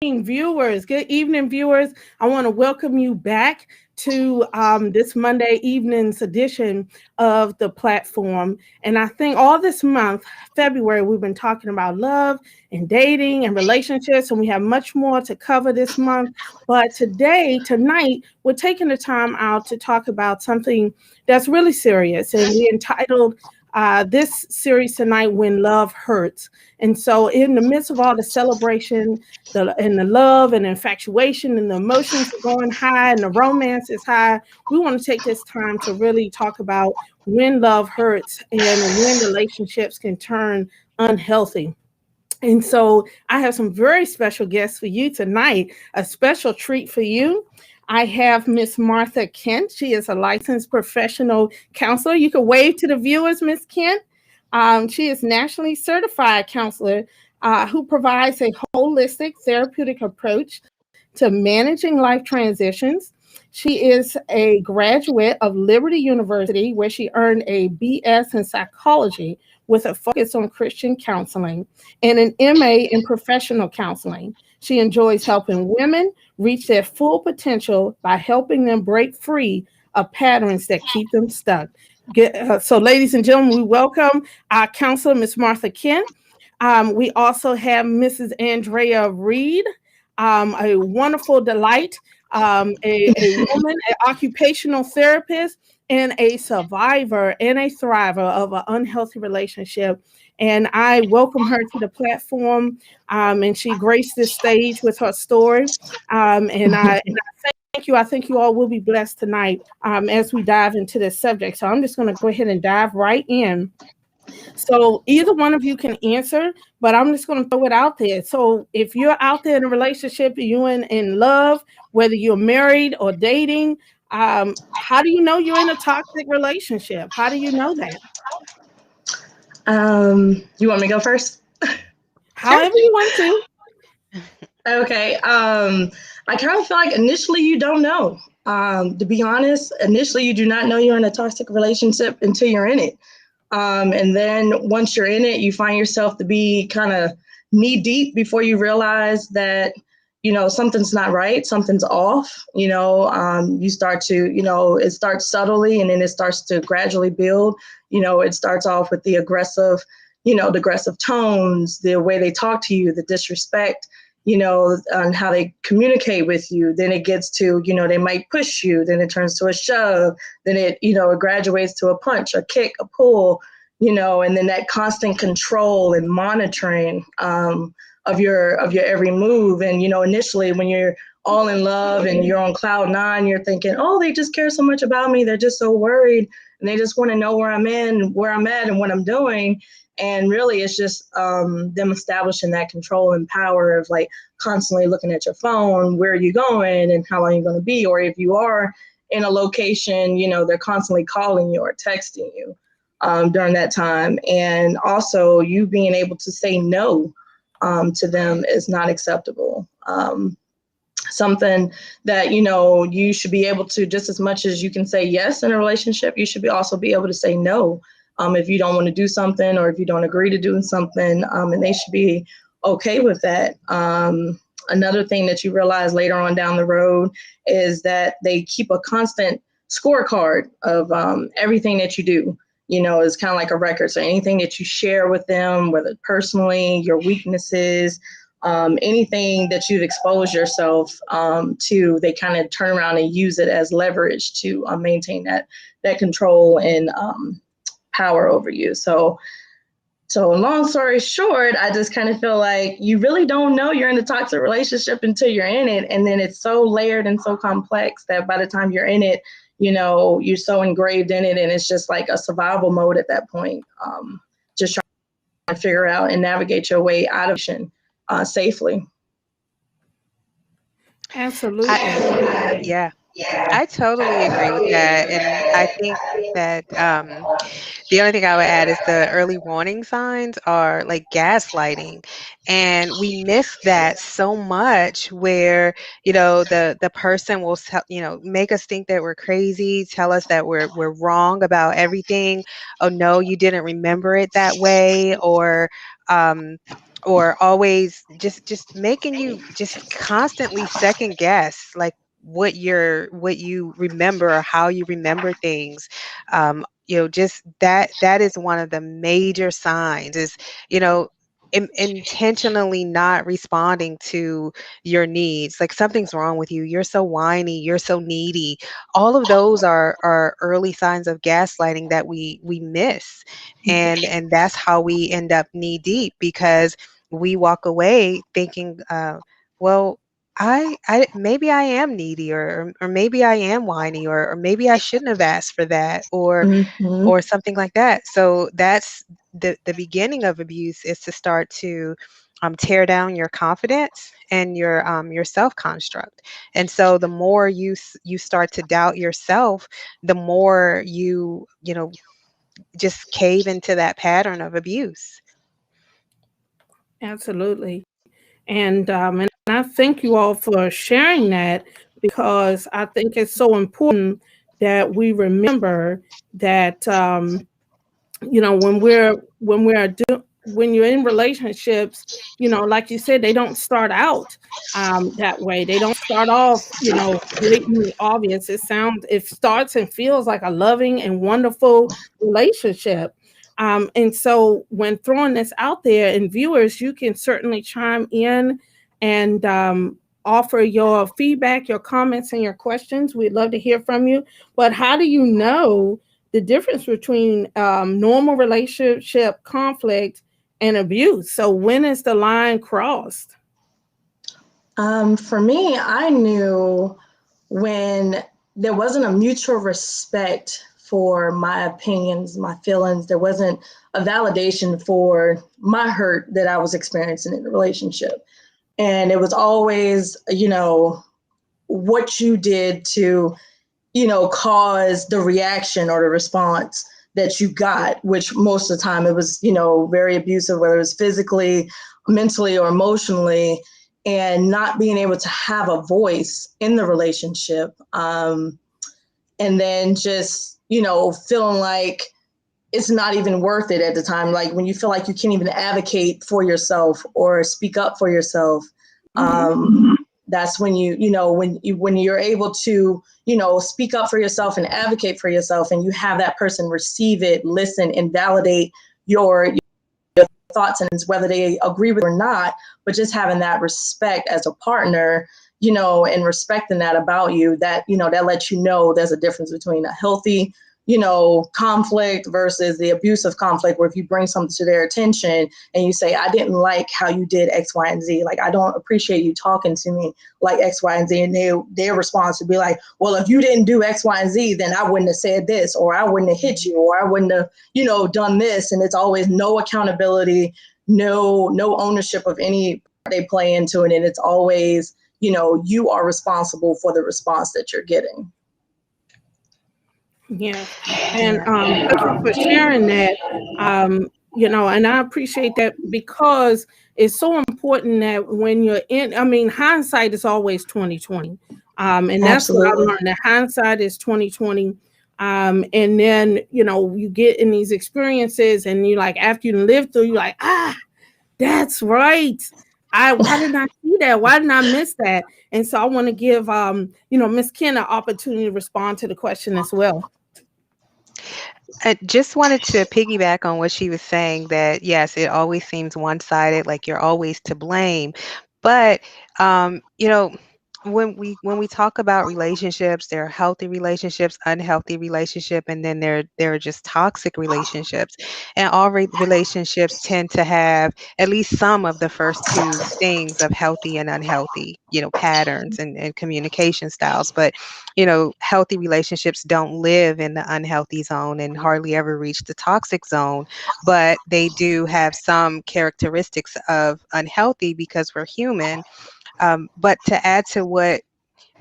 Good evening, viewers. I want to welcome you back to this Monday evening's edition of the platform. And I think all this month, February, we've been talking about love and dating and relationships, and we have much more to cover this month. But tonight, we're taking the time out to talk about something that's really serious, and we entitled this series tonight, When Love Hurts. And so, in the midst of all the celebration, the love and infatuation and the emotions are going high and the romance is high, we want to take this time to really talk about when love hurts and when relationships can turn unhealthy. And so I have some very special guests for you tonight, a special treat for you. I have Miss Martha Kent. She is a licensed professional counselor. You can wave to the viewers, Miss Kent. She is nationally certified counselor who provides a holistic therapeutic approach to managing life transitions. She is a graduate of Liberty University, where she earned a BS in psychology with a focus on Christian counseling and an MA in professional counseling. She enjoys helping women reach their full potential by helping them break free of patterns that keep them stuck. So, ladies and gentlemen, we welcome our counselor, Miss Martha Kent. We also have Mrs. Andrea Reed, a wonderful delight, a woman, an occupational therapist, and a survivor and a thriver of an unhealthy relationship. And I welcome her to the platform, and she graced this stage with her story. And I thank you. I think you all will be blessed tonight as we dive into this subject. So I'm just going to go ahead and dive right in. So either one of you can answer, but I'm just going to throw it out there. So if you're out there in a relationship, you're in love, whether you're married or dating, how do you know you're in a toxic relationship? How do you know that? You want me to go first? However you want to. Okay. I kind of feel like initially you don't know. To be honest, initially you do not know you're in a toxic relationship until you're in it. And then once you're in it, you find yourself to be kind of knee deep before you realize that, something's not right, something's off. You start to, it starts subtly and then it starts to gradually build. It starts off with the aggressive tones, the way they talk to you, the disrespect, and how they communicate with you. Then it gets to, they might push you, then it turns to a shove, then it graduates to a punch, a kick, a pull, and then that constant control and monitoring of your every move. And, initially when you're all in love and you're on cloud nine, you're thinking, oh, they just care so much about me. They're just so worried and they just want to know where I'm at and what I'm doing. And really, it's just them establishing that control and power of like constantly looking at your phone, where are you going and how long you're going to be? Or if you are in a location, they're constantly calling you or texting you during that time. And also you being able to say no to them is not acceptable. Something that, you should be able to, just as much as you can say yes in a relationship, you should also be able to say no. If you don't want to do something or if you don't agree to doing something, and they should be okay with that. Another thing that you realize later on down the road is that they keep a constant scorecard of everything that you do. It's kind of like a record. So anything that you share with them, whether personally, your weaknesses, anything that you've exposed yourself to, they kind of turn around and use it as leverage to maintain that control and power over you. So long story short, I just kind of feel like you really don't know you're in a toxic relationship until you're in it. And then it's so layered and so complex that by the time you're in it, you're so engraved in it. And it's just like a survival mode at that point. Just trying to figure out and navigate your way out of it safely. Absolutely. Yeah, I totally agree with that. And I think that the only thing I would add is the early warning signs are like gaslighting. And we miss that so much where, the person will make us think that we're crazy, tell us that we're wrong about everything. Oh no, you didn't remember it that way, or always just making you just constantly second guess like what you remember or how you remember things. Just that is one of the major signs is, you know, intentionally not responding to your needs. Like something's wrong with you, you're so whiny, you're so needy. All of those are early signs of gaslighting that we miss. And that's how we end up knee deep, because we walk away thinking, well, I maybe I am needy, or maybe I am whiny, or maybe I shouldn't have asked for that, Mm-hmm. or something like that. So that's the beginning of abuse, is to start to tear down your confidence and your self construct. And so the more you start to doubt yourself, the more you just cave into that pattern of abuse. Absolutely. And I thank you all for sharing that, because I think it's so important that we remember that when you're in relationships, like you said, they don't start out that way. They don't start off, blatantly obvious. It starts and feels like a loving and wonderful relationship. And so when throwing this out there, and viewers, you can certainly chime in and offer your feedback, your comments, and your questions. We'd love to hear from you. But how do you know the difference between normal relationship conflict and abuse? So when is the line crossed? For me, I knew when there wasn't a mutual respect for my opinions, my feelings. There wasn't a validation for my hurt that I was experiencing in the relationship. And it was always, what you did to, cause the reaction or the response that you got, which most of the time it was, very abusive, whether it was physically, mentally, or emotionally, and not being able to have a voice in the relationship. And then just, feeling like it's not even worth it at the time. Like when you feel like you can't even advocate for yourself or speak up for yourself. That's when when you're able to, speak up for yourself and advocate for yourself, and you have that person receive it, listen, and validate your thoughts, and whether they agree with it or not, but just having that respect as a partner, and respecting that about you, that, that lets you know there's a difference between a healthy, conflict versus the abusive conflict, where if you bring something to their attention and you say, I didn't like how you did X, Y, and Z. Like, I don't appreciate you talking to me like X, Y, and Z. And their response would be like, well, if you didn't do X, Y, and Z, then I wouldn't have said this, or I wouldn't have hit you, or I wouldn't have, done this. And it's always no accountability, no ownership of any part they play into it. And it's always, you are responsible for the response that you're getting. Yeah. And thank you for sharing that. And I appreciate that, because it's so important that when you're hindsight is always 2020. And that's what I Absolutely. learned, that hindsight is 2020. And then, you get in these experiences, and you like, after you live through, you're like, that's right. Why didn't I see that? Why didn't I miss that? And so I want to give Miss Ken an opportunity to respond to the question as well. I just wanted to piggyback on what she was saying, that yes, it always seems one-sided, like you're always to blame. But when we talk about relationships, there are healthy relationships, unhealthy relationship, and then there are just toxic relationships. And all relationships tend to have at least some of the first two things of healthy and unhealthy, patterns and communication styles. But healthy relationships don't live in the unhealthy zone and hardly ever reach the toxic zone, but they do have some characteristics of unhealthy because we're human. But to add to what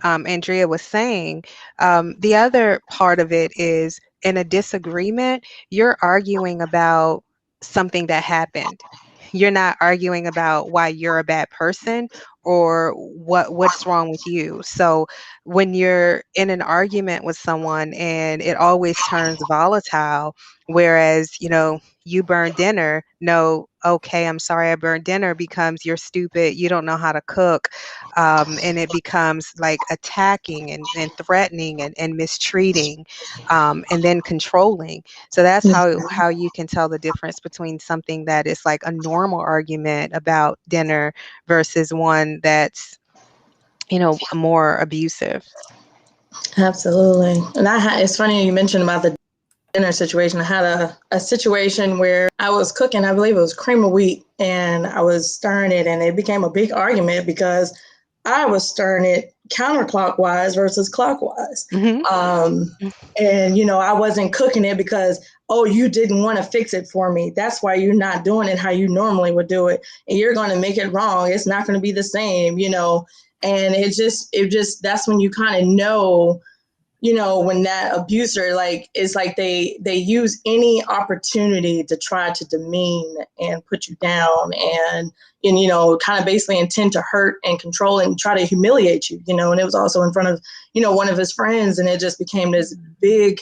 Andrea was saying, the other part of it is, in a disagreement, you're arguing about something that happened. You're not arguing about why you're a bad person or what's wrong with you. So when you're in an argument with someone and it always turns volatile, whereas, you burn dinner, no, okay, I'm sorry I burned dinner becomes you're stupid, you don't know how to cook. And it becomes like attacking and threatening and mistreating, and then controlling. So that's how you can tell the difference between something that is like a normal argument about dinner versus one that's, more abusive. Absolutely. And it's funny you mentioned about the dinner situation. I had a situation where I was cooking, I believe it was cream of wheat, and I was stirring it, and it became a big argument because I was stirring it counterclockwise versus clockwise. Hmm. And, I wasn't cooking it because, oh, you didn't want to fix it for me. That's why you're not doing it how you normally would do it. And you're going to make it wrong. It's not going to be the same. And that's when you kind of know, when that abuser, like, it's like they use any opportunity to try to demean and put you down and kind of basically intend to hurt and control and try to humiliate you, and it was also in front of, one of his friends, and it just became this big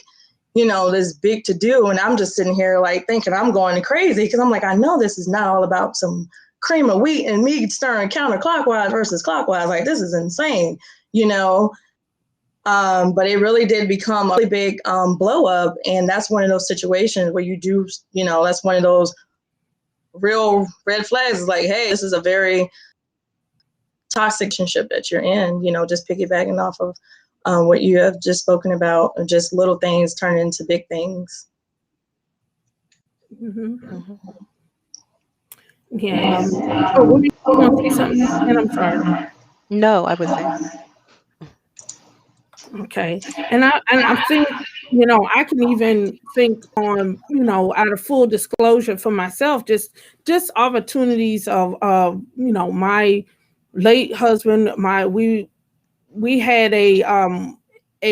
to do. And I'm just sitting here like thinking I'm going crazy because I'm like, I know this is not all about some cream of wheat and me stirring counterclockwise versus clockwise. Like, this is insane, you know? But it really did become a really big blow up. And that's one of those situations where you do, that's one of those real red flags. It's like, hey, this is a very toxic relationship that you're in, just piggybacking off of what you have just spoken about, just little things turn into big things. Mm-hmm. Yeah. Oh, what do you want to say something? And I'm sorry. No, I wasn't. Okay. And I think, I can even think on, out of full disclosure for myself, just opportunities of my late husband, we had a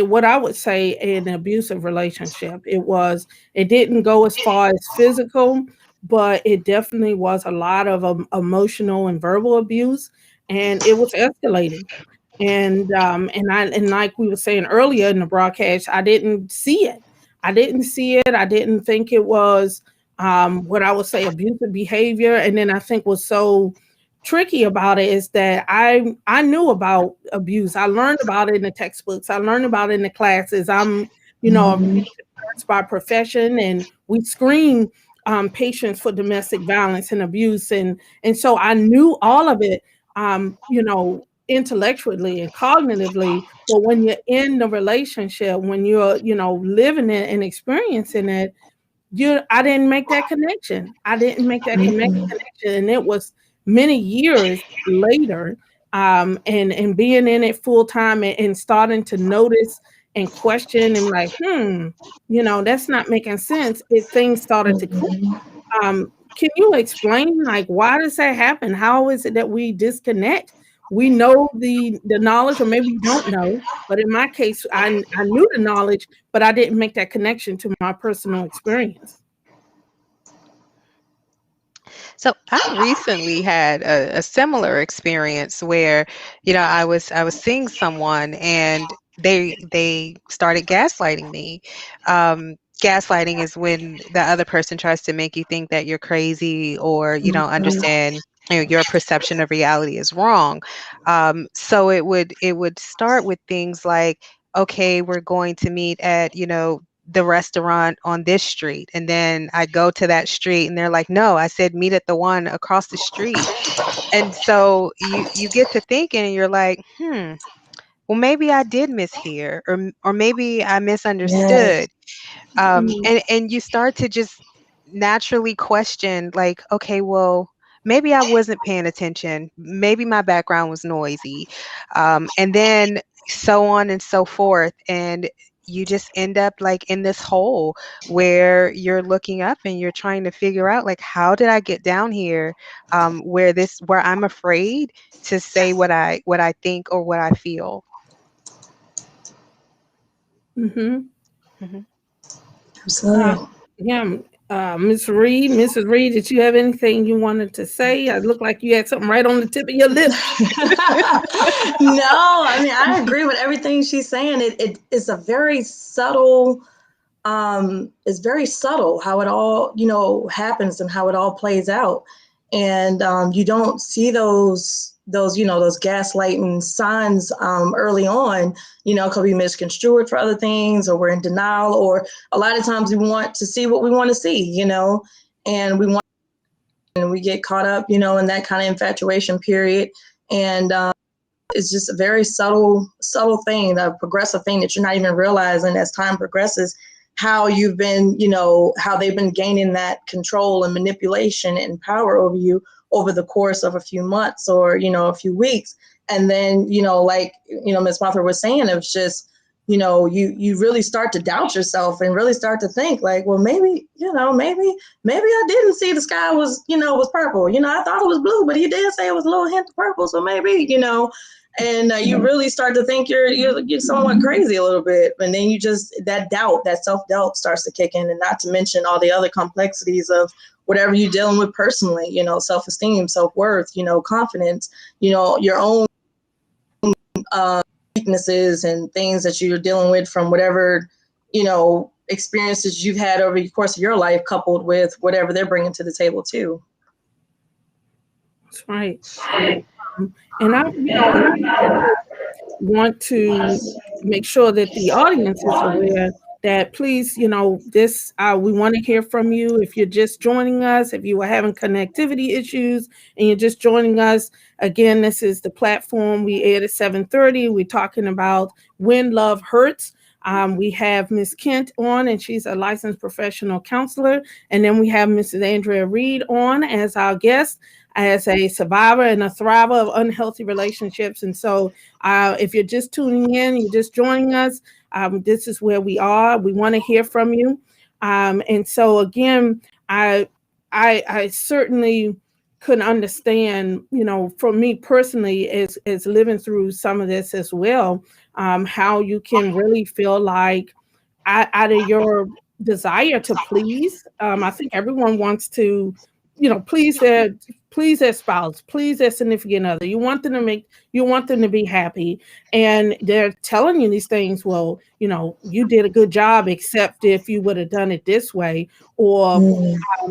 what I would say an abusive relationship. It didn't go as far as physical, but it definitely was a lot of emotional and verbal abuse, and it was escalating. And like we were saying earlier in the broadcast, I didn't see it. I didn't see it. I didn't think it was what I would say abusive behavior. And then I think was so tricky about it is that I knew about abuse. I learned about it in the textbooks. I learned about it in the classes. I'm a Mhm. nurse by profession, and we screen patients for domestic violence and abuse, and so I knew all of it. Intellectually and cognitively, but when you're in the relationship, when you're living it and experiencing it, I didn't make that connection. I didn't make that Mhm. connection, and it was many years later, and being in it full time and starting to notice and question and like, that's not making sense. Things started to click. Mhm. Can you explain, like, why does that happen? How is it that we disconnect? We know the knowledge, or maybe you don't know. But in my case, I knew the knowledge, but I didn't make that connection to my personal experience. So I recently had a similar experience where, I was seeing someone and they started gaslighting me. Gaslighting is when the other person tries to make you think that you're crazy or you don't Mhm. understand. Your perception of reality is wrong. So it would start with things like, okay, we're going to meet at the restaurant on this street, and then I go to that street and they're like, no, I said meet at the one across the street. And so you get to thinking and you're like, well, maybe I did mishear, or maybe I Yes. misunderstood. Mhm. And you start to just naturally question, like, okay, well, maybe I wasn't paying attention, maybe my background was noisy, and then so on and so forth. And you just end up like in this hole where you're looking up and you're trying to figure out, like, how did I get down here, where I'm afraid to say what I think or what I feel. Mhm. Mhm. Uh, Absolutely. yeah. Mrs. Reed, did you have anything you wanted to say? It looked like you had something right on the tip of your lip. No, I mean, I agree with everything she's saying. It is a very subtle, it's very subtle how it all, happens and how it all plays out. And you don't see those gaslighting signs early on, could be misconstrued for other things, or we're in denial, or a lot of times we want to see what we want to see, and we get caught up, in that kind of infatuation period. And it's just a very subtle thing, a progressive thing that you're not even realizing as time progresses, how you've been, how they've been gaining that control and manipulation and power over you over the course of a few months or, a few weeks. And then, like, Ms. Martha was saying, it's just, you really start to doubt yourself and really start to think like, well, maybe I didn't see the sky was purple. I thought it was blue, but he did say it was a little hint of purple. So maybe, and you really start to think you're somewhat crazy a little bit. And then that self-doubt starts to kick in, and not to mention all the other complexities of whatever you're dealing with personally, self-esteem, self-worth, confidence, your own weaknesses and things that you're dealing with from whatever, experiences you've had over the course of your life, coupled with whatever they're bringing to the table too. That's right. And I want to make sure that the audience is aware that please, this, we want to hear from you. If you're just joining us, if you are having connectivity issues and you're just joining us, again, this is the platform. We aired at 7:30. We're talking about When Love Hurts. We have Ms. Kent on, and she's a licensed professional counselor. And then we have Mrs. Andrea Reed on as our guest, as a survivor and a thriver of unhealthy relationships. And so if you're just tuning in, you're just joining us, this is where we are. We want to hear from you. And so again, I certainly couldn't understand, for me personally, as living through some of this as well, how you can really feel like out of your desire to please. I think everyone wants to, please their spouse, please their significant other. You want them to be happy, and they're telling you these things. Well, you did a good job, except if you would have done it this way. Or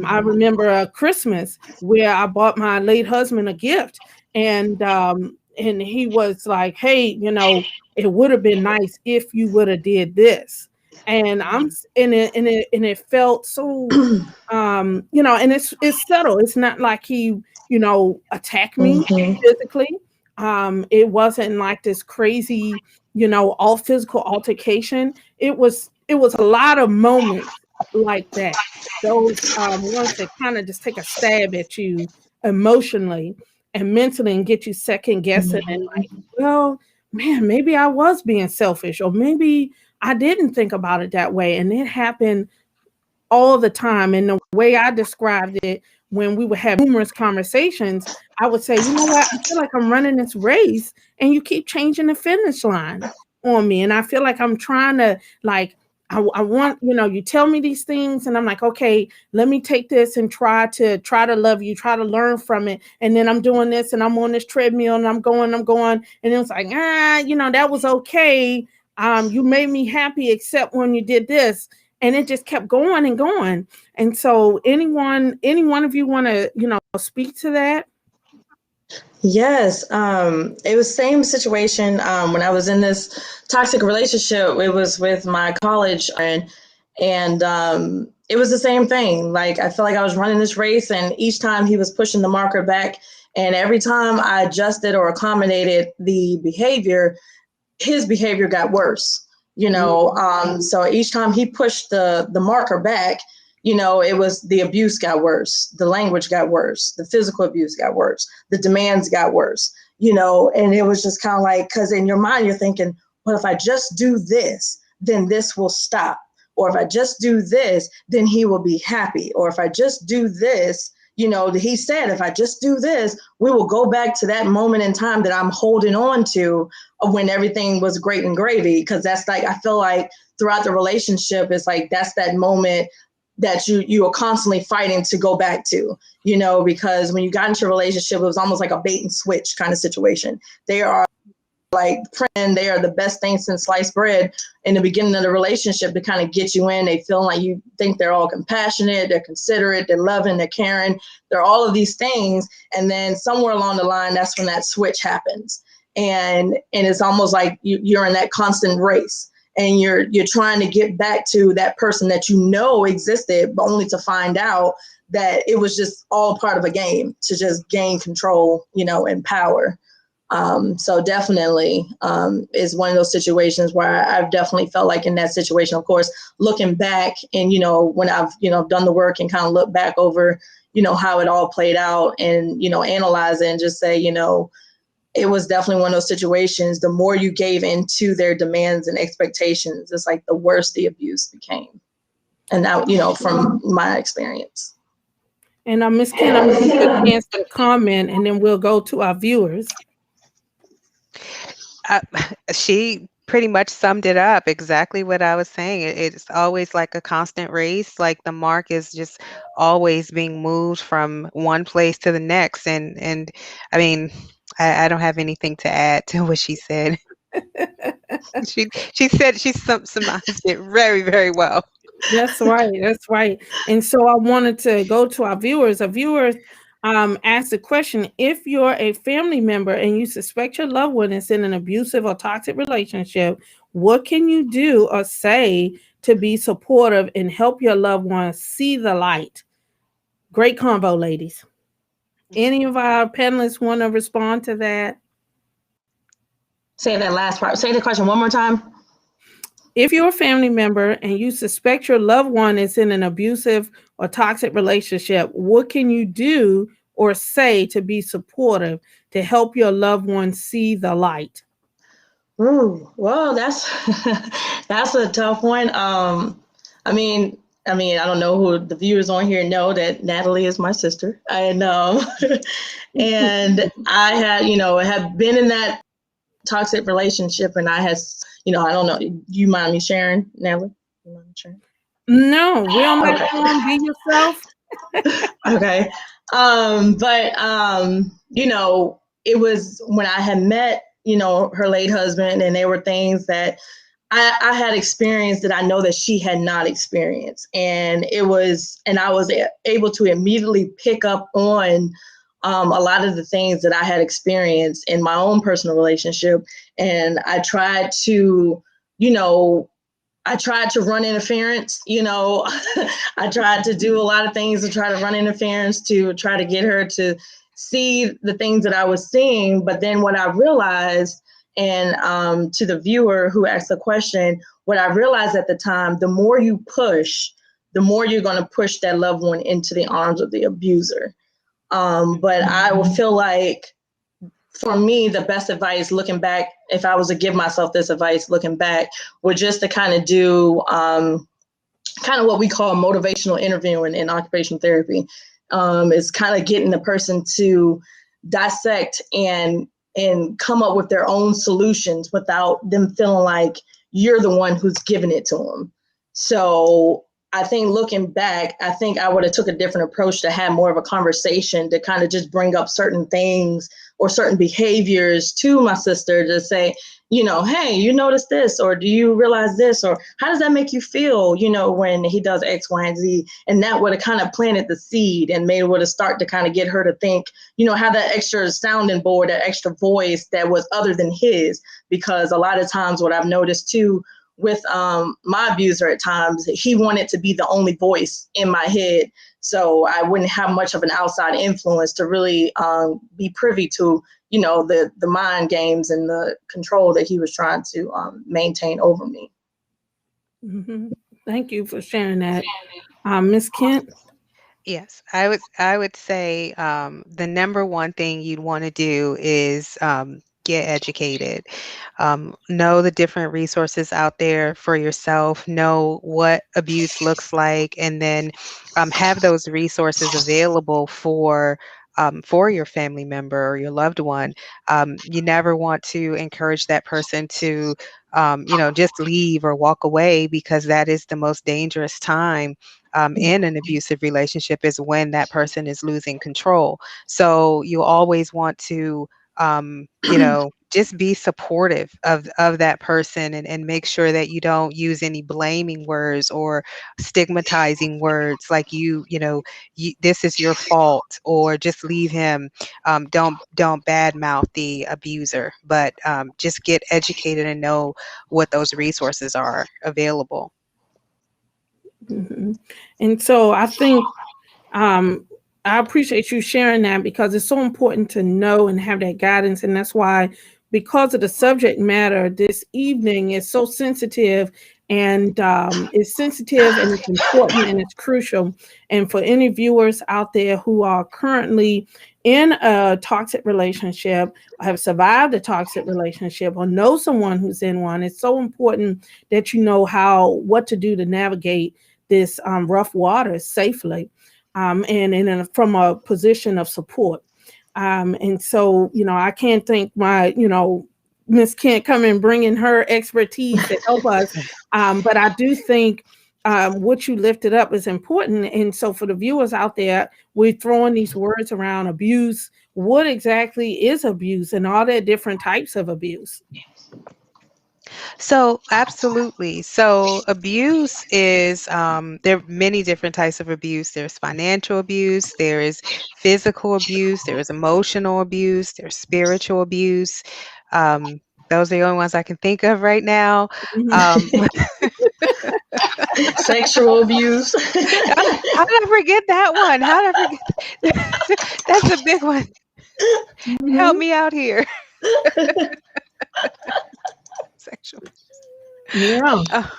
I remember a Christmas where I bought my late husband a gift, and he was like, "Hey, it would have been nice if you would have did this." And it felt so, and it's subtle. It's not like he, attacked me physically. It wasn't like this crazy, all physical altercation. It was a lot of moments like that. Those ones that kind of just take a stab at you emotionally and mentally and get you second guessing and like, well, man, maybe I was being selfish, or maybe I didn't think about it that way. And it happened all the time. And the way I described it, when we would have numerous conversations, I would say, you know what, I feel like I'm running this race and you keep changing the finish line on me. And I feel like I'm trying to, like, I want, you tell me these things and I'm like, okay, let me take this and try to love you, try to learn from it. And then I'm doing this and I'm on this treadmill and I'm going. And it's like, that was okay. You made me happy, except when you did this. And it just kept going and going. And so any one of you want to, speak to that? Yes. It was same situation when I was in this toxic relationship. It was with my college and it was the same thing. Like, I felt like I was running this race, and each time he was pushing the marker back, and every time I adjusted or accommodated the behavior, his behavior got worse. So each time he pushed the marker back, it was the abuse got worse, the language got worse, the physical abuse got worse, the demands got worse, and it was just kind of like, because in your mind you're thinking, well, if I just do this, then this will stop. Or if I just do this, then he will be happy. Or if I just do this, he said, if I just do this, we will go back to that moment in time that I'm holding on to when everything was great and gravy. Because that's like, I feel like throughout the relationship, it's like, that's that moment that you are constantly fighting to go back to, because when you got into a relationship, it was almost like a bait and switch kind of situation. They are like friend, they are the best thing since sliced bread in the beginning of the relationship to kind of get you in. They feel like you think they're all compassionate, they're considerate, they're loving, they're caring, they're all of these things. And then somewhere along the line, that's when that switch happens. And it's almost like you're in that constant race, and you're trying to get back to that person that existed, but only to find out that it was just all part of a game to just gain control, and power. So definitely is one of those situations where I've definitely felt like in that situation. Of course, looking back and, when I've, done the work and kind of look back over, how it all played out and, analyze it and just say, it was definitely one of those situations. The more you gave into their demands and expectations, it's like the worse the abuse became. And that, from my experience. And Ms. Ken, I'm going to give you a chance to comment, and then we'll go to our viewers. She pretty much summed it up exactly what I was saying. It's always like a constant race. Like the mark is just always being moved from one place to the next. And I mean, I don't have anything to add to what she said. She said she summarized it very, very well. That's right. That's right. And so I wanted to go to our viewers. A viewer asked the question: if you're a family member and you suspect your loved one is in an abusive or toxic relationship, what can you do or say to be supportive and help your loved one see the light? Great convo, ladies. Any of our panelists want to respond to that? Say that last part. Say the question one more time. If you're a family member and you suspect your loved one is in an abusive or toxic relationship, what can you do or say to be supportive to help your loved one see the light? Ooh, well, that's that's a tough one. I mean, I don't know who the viewers on here know that Natalie is my sister. And and I had, have been in that toxic relationship, and I I don't know. You mind me sharing, Natalie? You mind me sharing? No, we don't let you be yourself. Okay. It was when I had met, her late husband, and there were things that I had experienced that I know that she had not experienced. And I was able to immediately pick up on a lot of the things that I had experienced in my own personal relationship. And I tried to, run interference, I tried to do a lot of things to try to run interference to try to get her to see the things that I was seeing. But then what I realized, and to the viewer who asked the question, what I realized at the time, the more you push, the more you're going to push that loved one into the arms of the abuser. But I will feel like, for me, the best advice looking back, if I was to give myself this advice looking back, would just to kind of do kind of what we call motivational interviewing in occupational therapy. Is kind of getting the person to dissect and come up with their own solutions without them feeling like you're the one who's giving it to them. So I think looking back, I think I would have took a different approach to have more of a conversation to kind of just bring up certain things or certain behaviors to my sister to say, hey, you notice this, or do you realize this, or how does that make you feel, when he does X, Y, and Z? And that would have kind of planted the seed and made would have start to kind of get her to think, have that extra sounding board, that extra voice that was other than his. Because a lot of times what I've noticed too, with my abuser at times, he wanted to be the only voice in my head. So I wouldn't have much of an outside influence to really be privy to, the mind games and the control that he was trying to maintain over me. Mm-hmm. Thank you for sharing that. Ms. Kent? Yes, I would say the number one thing you'd want to do is get educated. Know the different resources out there for yourself. Know what abuse looks like, and then have those resources available for your family member or your loved one. You never want to encourage that person to just leave or walk away, because that is the most dangerous time in an abusive relationship is when that person is losing control. So you always want to, just be supportive of that person, and make sure that you don't use any blaming words or stigmatizing words like this is your fault, or just leave him. Don't badmouth the abuser, but just get educated and know what those resources are available. Mhm. And so I think um, I appreciate you sharing that because it's so important to know and have that guidance. And that's why, because of the subject matter this evening is so sensitive, and it's sensitive and it's important and it's crucial. And for any viewers out there who are currently in a toxic relationship, have survived a toxic relationship, or know someone who's in one, it's so important that you know what to do to navigate this rough waters safely, from a position of support. And so, I can't thank my, Miss Kent coming and bringing her expertise to help us. But I do think what you lifted up is important. And so for the viewers out there, we're throwing these words around: abuse. What exactly is abuse, and are there different types of abuse? So, absolutely. So, abuse is, there are many different types of abuse. There's financial abuse, there is physical abuse, there is emotional abuse, there's spiritual abuse. Um, those are the only ones I can think of right now. Mhm. Um, Sexual abuse. how did I forget that one? How did I forget that? That's a big one. Help Mhm. me out here. Sexual. Yeah. Oh,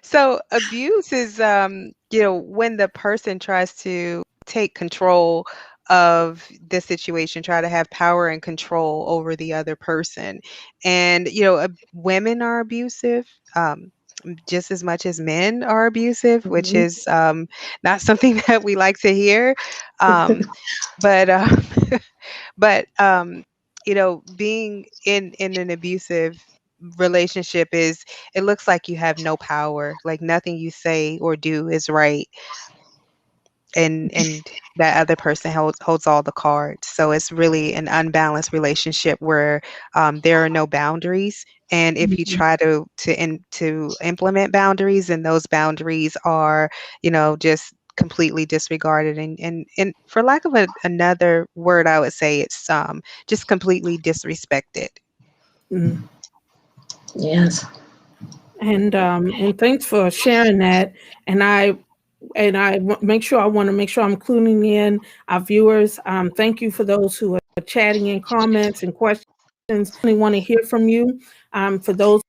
so abuse is, when the person tries to take control of the situation, try to have power and control over the other person. And, women are abusive. Just as much as men are abusive, which Mhm. is not something that we like to hear. Um, but but being in an abusive relationship is, it looks like you have no power, like nothing you say or do is right, and that other person holds all the cards. So it's really an unbalanced relationship where there are no boundaries. And if you Mhm. try to implement boundaries, and those boundaries are, just completely disregarded, and for lack of another word, I would say it's just completely disrespected. Mhm. Yes. And thanks for sharing that. And I want to make sure I'm including in our viewers. Thank you for those who are chatting in comments and questions. We want to hear from you. For those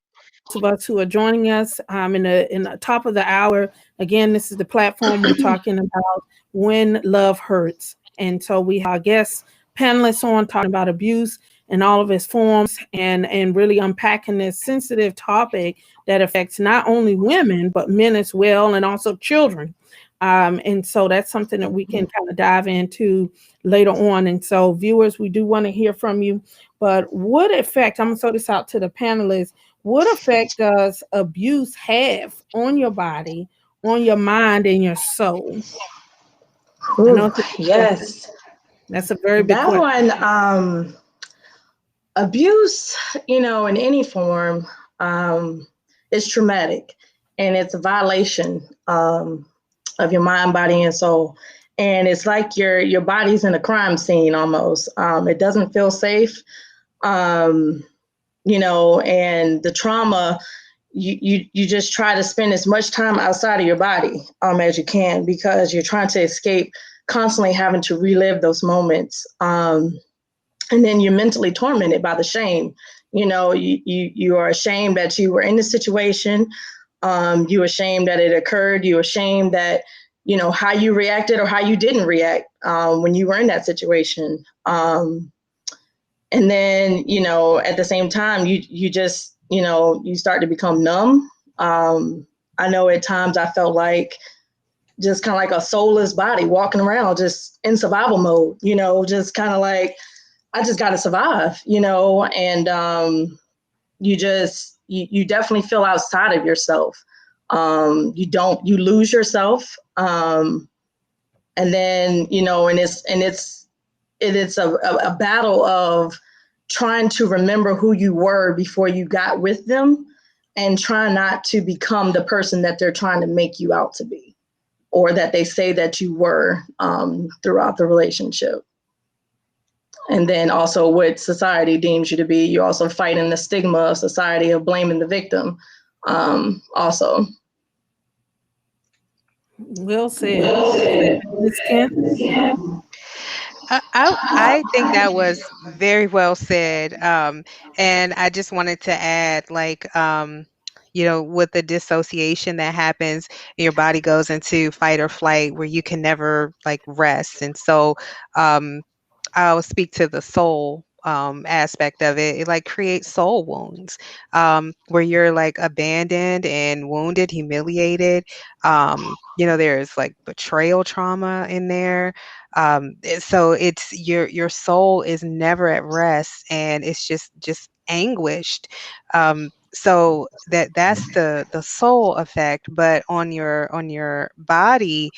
of us who are joining us in the top of the hour, again, this is the platform we're talking about when love hurts. And so we have our guests, panelists on talking about abuse in all of its forms, and really unpacking this sensitive topic that affects not only women but men as well, and also children. And so that's something that we can kind of dive into later on. And so, viewers, we do want to hear from you. But what effect, I'm going to throw this out to the panelists, what effect does abuse have on your body, on your mind, and your soul? I know Ooh, it's a big question. yes. That's a very big That question. one, abuse, in any form, um, is traumatic, and it's a violation of your mind, body, and soul. And it's like your body's in a crime scene almost. It doesn't feel safe, um, and the trauma. You just try to spend as much time outside of your body as you can, because you're trying to escape constantly having to relive those moments. And then you're mentally tormented by the shame. You are ashamed that you were in the situation. You ashamed that it occurred. You ashamed that how you reacted or how you didn't react when you were in that situation. And then at the same time, you just you start to become numb. I know at times I felt like just kind of like a soulless body walking around just in survival mode, just kind of like, I just got to survive, and you definitely feel outside of yourself. You lose yourself. And then, and it's a battle of trying to remember who you were before you got with them, and try not to become the person that they're trying to make you out to be, or that they say that you were throughout the relationship. And then also what society deems you to be. You're also fighting the stigma of society of blaming the victim also. Well said. Ms. Kent? I think that was very well said. And I just wanted to add, like, with the dissociation that happens, your body goes into fight or flight where you can never like rest. And so, um, I'll speak to the soul aspect of it. It like creates soul wounds where you're like abandoned and wounded, humiliated. There's like betrayal trauma in there. So it's your soul is never at rest, and it's just anguished. So that's the soul effect. But on your body,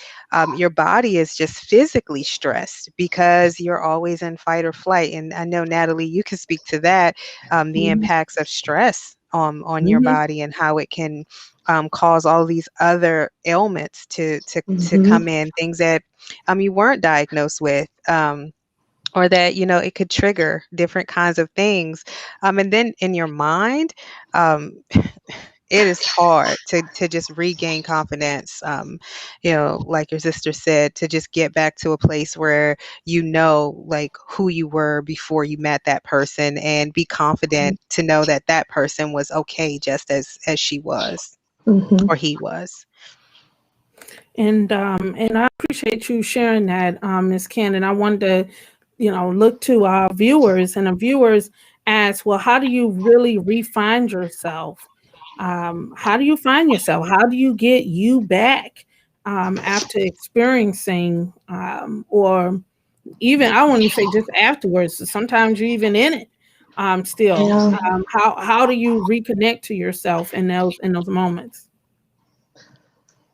your body is just physically stressed because you're always in fight or flight. And I know, Natalie, you can speak to that, the impacts of stress on your body and how it can cause all these other ailments to come in, things that you weren't diagnosed with. Or that it could trigger different kinds of things, and then in your mind, it is hard to just regain confidence. Like your sister said, to just get back to a place where like who you were before you met that person, and be confident to know that that person was okay just as she was or he was. And I appreciate you sharing that, Ms. Cannon. I wanted to, look to our viewers, and the viewers ask, well, how do you really refine yourself? How do you find yourself? How do you get you back after experiencing, or even, I wouldn't say just afterwards. Sometimes you're even in it still. Yeah. How do you reconnect to yourself in those moments?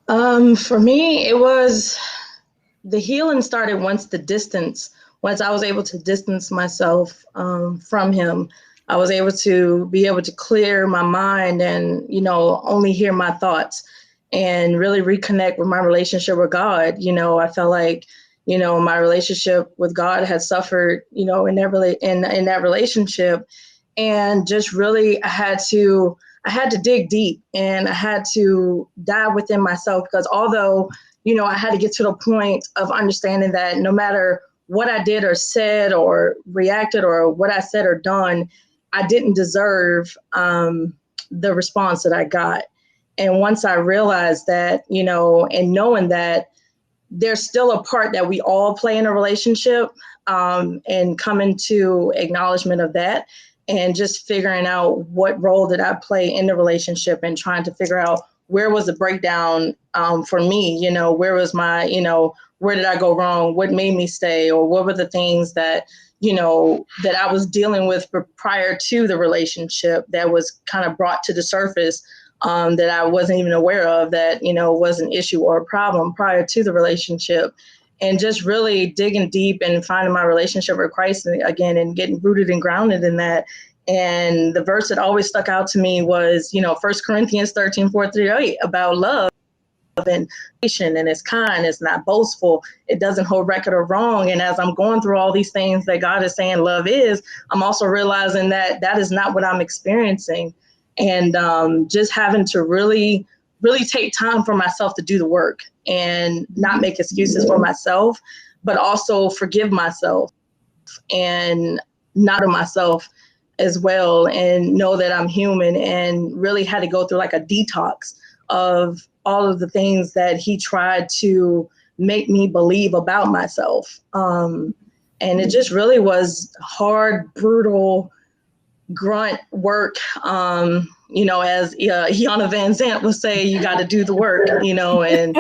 For me, it was the healing started once I was able to distance myself from him. I was able to clear my mind and, only hear my thoughts, and really reconnect with my relationship with God. I felt like, my relationship with God had suffered, in that relationship. And just really, I had to dig deep, and I had to dive within myself, because although, I had to get to the point of understanding that no matter what I did or said or reacted, or what I said or done, I didn't deserve the response that I got. And once I realized that, and knowing that there's still a part that we all play in a relationship, and coming to acknowledgement of that, and just figuring out what role did I play in the relationship, and trying to figure out where was the breakdown for me, where was my, where did I go wrong? What made me stay? Or what were the things that, that I was dealing with prior to the relationship that was kind of brought to the surface, that I wasn't even aware of, that, was an issue or a problem prior to the relationship. And just really digging deep and finding my relationship with Christ again, and getting rooted and grounded in that. And the verse that always stuck out to me was, 1 Corinthians 13:4-8, about love and patient, and it's kind, it's not boastful, it doesn't hold record of wrong. And as I'm going through all these things that God is saying love is, I'm also realizing that that is not what I'm experiencing. And just having to really take time for myself to do the work, and not make excuses for myself, but also forgive myself, and not to myself as well, and know that I'm human, and really had to go through like a detox of all of the things that he tried to make me believe about myself. And it just really was hard, brutal, grunt work. As Yana Van Zant would say, you got to do the work, and did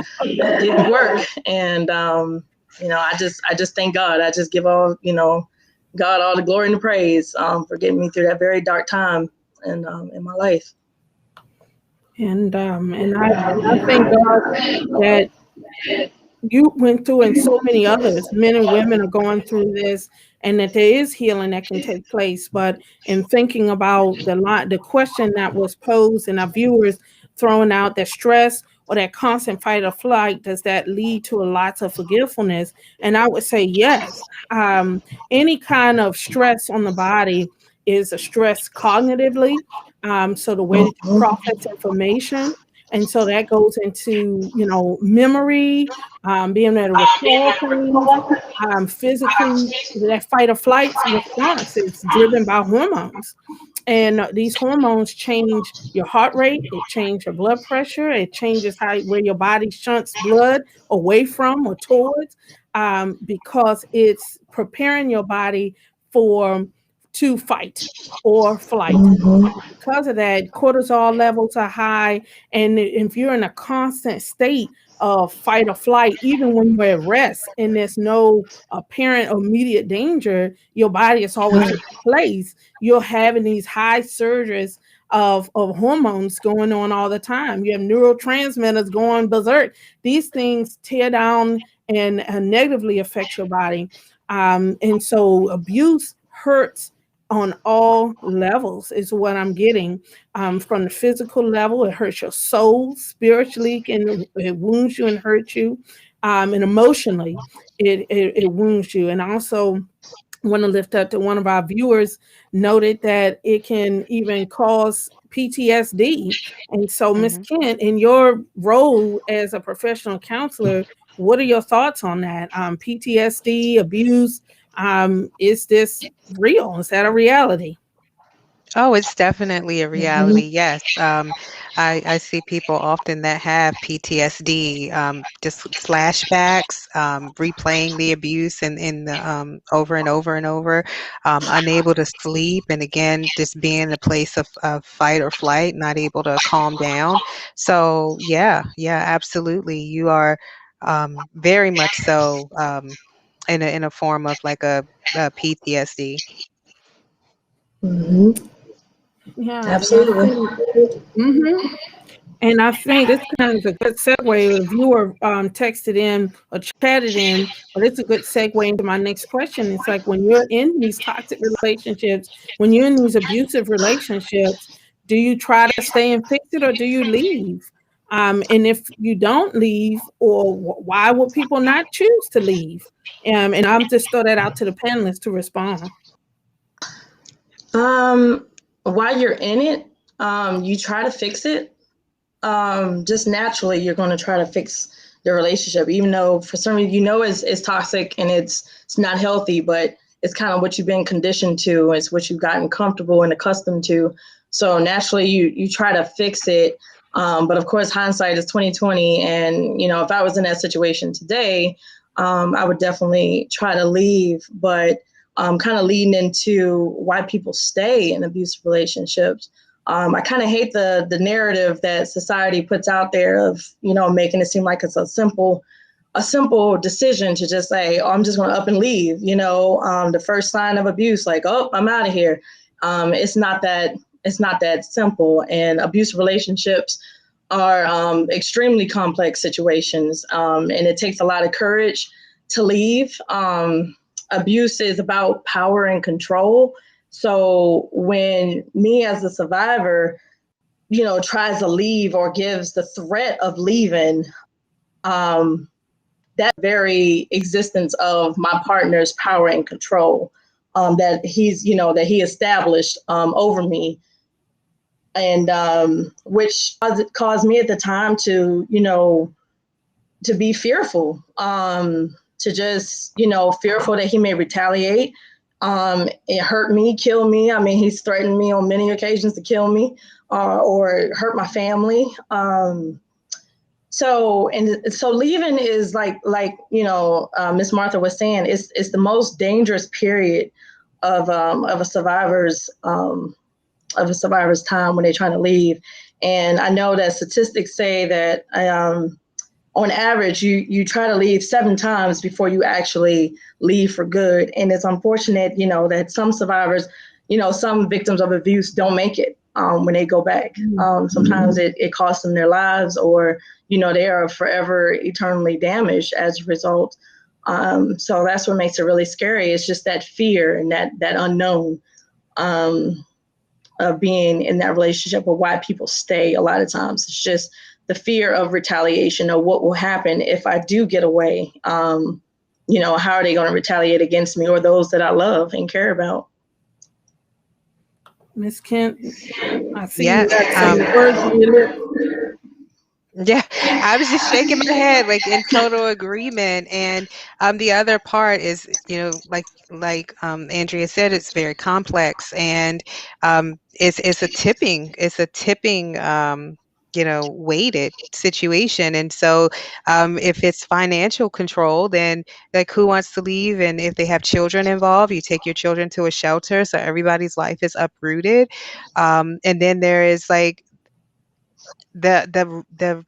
the work. And, I just thank God. I just give all, God all the glory and the praise for getting me through that very dark time in my life. And I thank God that you went through and so many others, men and women are going through this, and that there is healing that can take place. But in thinking about the question that was posed and our viewers throwing out, that stress or that constant fight or flight, does that lead to a lot of forgetfulness? And I would say yes. Any kind of stress on the body is a stress cognitively. So the way that you process information, and so that goes into, memory, being able to recall things, physically. That fight or flight response is driven by hormones. And these hormones change your heart rate, it changes your blood pressure, it changes where your body shunts blood away from or towards, because it's preparing your body for to fight or flight. Because of that, cortisol levels are high. And if you're in a constant state of fight or flight, even when you're at rest and there's no apparent or immediate danger, your body is always in place. You're having these high surges of hormones going on all the time. You have neurotransmitters going berserk. These things tear down and negatively affect your body. And so abuse hurts on all levels is what I'm getting. From the physical level, it hurts your soul. Spiritually, it wounds you and hurts you. And emotionally, it wounds you. And also want to lift up to one of our viewers noted that it can even cause PTSD. And so, Ms. Kent, in your role as a professional counselor, what are your thoughts on that? PTSD, abuse, is this real? Is that a reality? Oh, it's definitely a reality. Yes. I see people often that have PTSD, just flashbacks, replaying the abuse and the over and over and over, unable to sleep, and again, just being in a place of fight or flight, not able to calm down. So yeah, absolutely. You are very much so in a form of like a PTSD. Yeah, and I Absolutely. think, mhm. And I think this kind of a good segue. If you were texted in or chatted in, but it's a good segue into my next question. It's like when you're in these toxic relationships, when you're in these abusive relationships, do you try to stay and fix it or do you leave? And if you don't leave, or why would people not choose to leave? And I'm just throw that out to the panelists to respond. While you're in it, you try to fix it. Just naturally, you're going to try to fix your relationship, even though for some reason it's toxic and it's not healthy, but it's kind of what you've been conditioned to. It's what you've gotten comfortable and accustomed to. So naturally, you try to fix it. But of course, hindsight is 2020, and if I was in that situation today, I would definitely try to leave. But kind of leading into why people stay in abusive relationships. I kind of hate the narrative that society puts out there of, making it seem like it's a simple decision to just say, oh, I'm just going to up and leave. The first sign of abuse, like, oh, I'm out of here. It's not that simple. And abusive relationships are extremely complex situations. And it takes a lot of courage to leave. Abuse is about power and control. So when me as a survivor, tries to leave or gives the threat of leaving, that very existence of my partner's power and control, that he established over me, and which caused me at the time to be fearful, to just, fearful that he may retaliate. It hurt me, kill me. I mean, he's threatened me on many occasions to kill me, or hurt my family. So leaving is like Miss Martha was saying, it's the most dangerous period of a survivor's time when they're trying to leave. And I know that statistics say that on average, you try to leave 7 times before you actually leave for good. And it's unfortunate, that some survivors, some victims of abuse don't make it. when they go back. Mhm. Sometimes it costs them their lives, or they are forever eternally damaged as a result. So that's what makes it really scary. It's just that fear and that unknown, um, of being in that relationship, or why people stay. A lot of times it's just the fear of retaliation, or what will happen if I do get away. How are they going to retaliate against me or those that I love and care about? Miss Kent, I see Yeah. you got some words on your lips. Yeah, I was just shaking my head like in total agreement. And the other part is, like Andrea said, it's very complex, and it's a tipping weighted situation. And so if it's financial control, then like who wants to leave? And if they have children involved, you take your children to a shelter, so everybody's life is uprooted. And then there is like the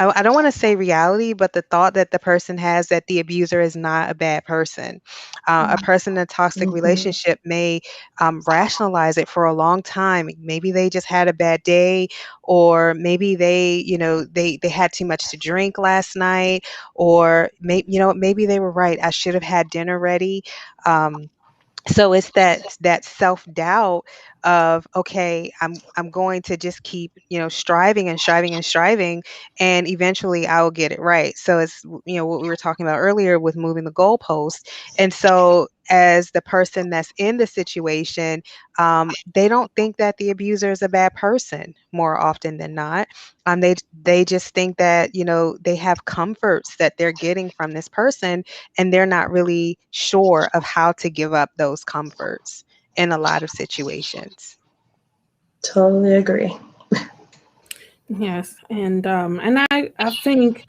I don't want to say reality, but the thought that the person has that the abuser is not a bad person. A person in a toxic Mm-hmm. relationship may rationalize it for a long time. Maybe they just had a bad day, or maybe they had too much to drink last night, or maybe they were right. I should have had dinner ready. So it's that self-doubt of, okay, I'm going to just keep striving and striving and striving, and eventually I will get it right. So it's what we were talking about earlier with moving the goalpost. And so as the person that's in the situation, they don't think that the abuser is a bad person more often than not. They just think that they have comforts that they're getting from this person, and they're not really sure of how to give up those comforts in a lot of situations. Totally agree. Yes, and I think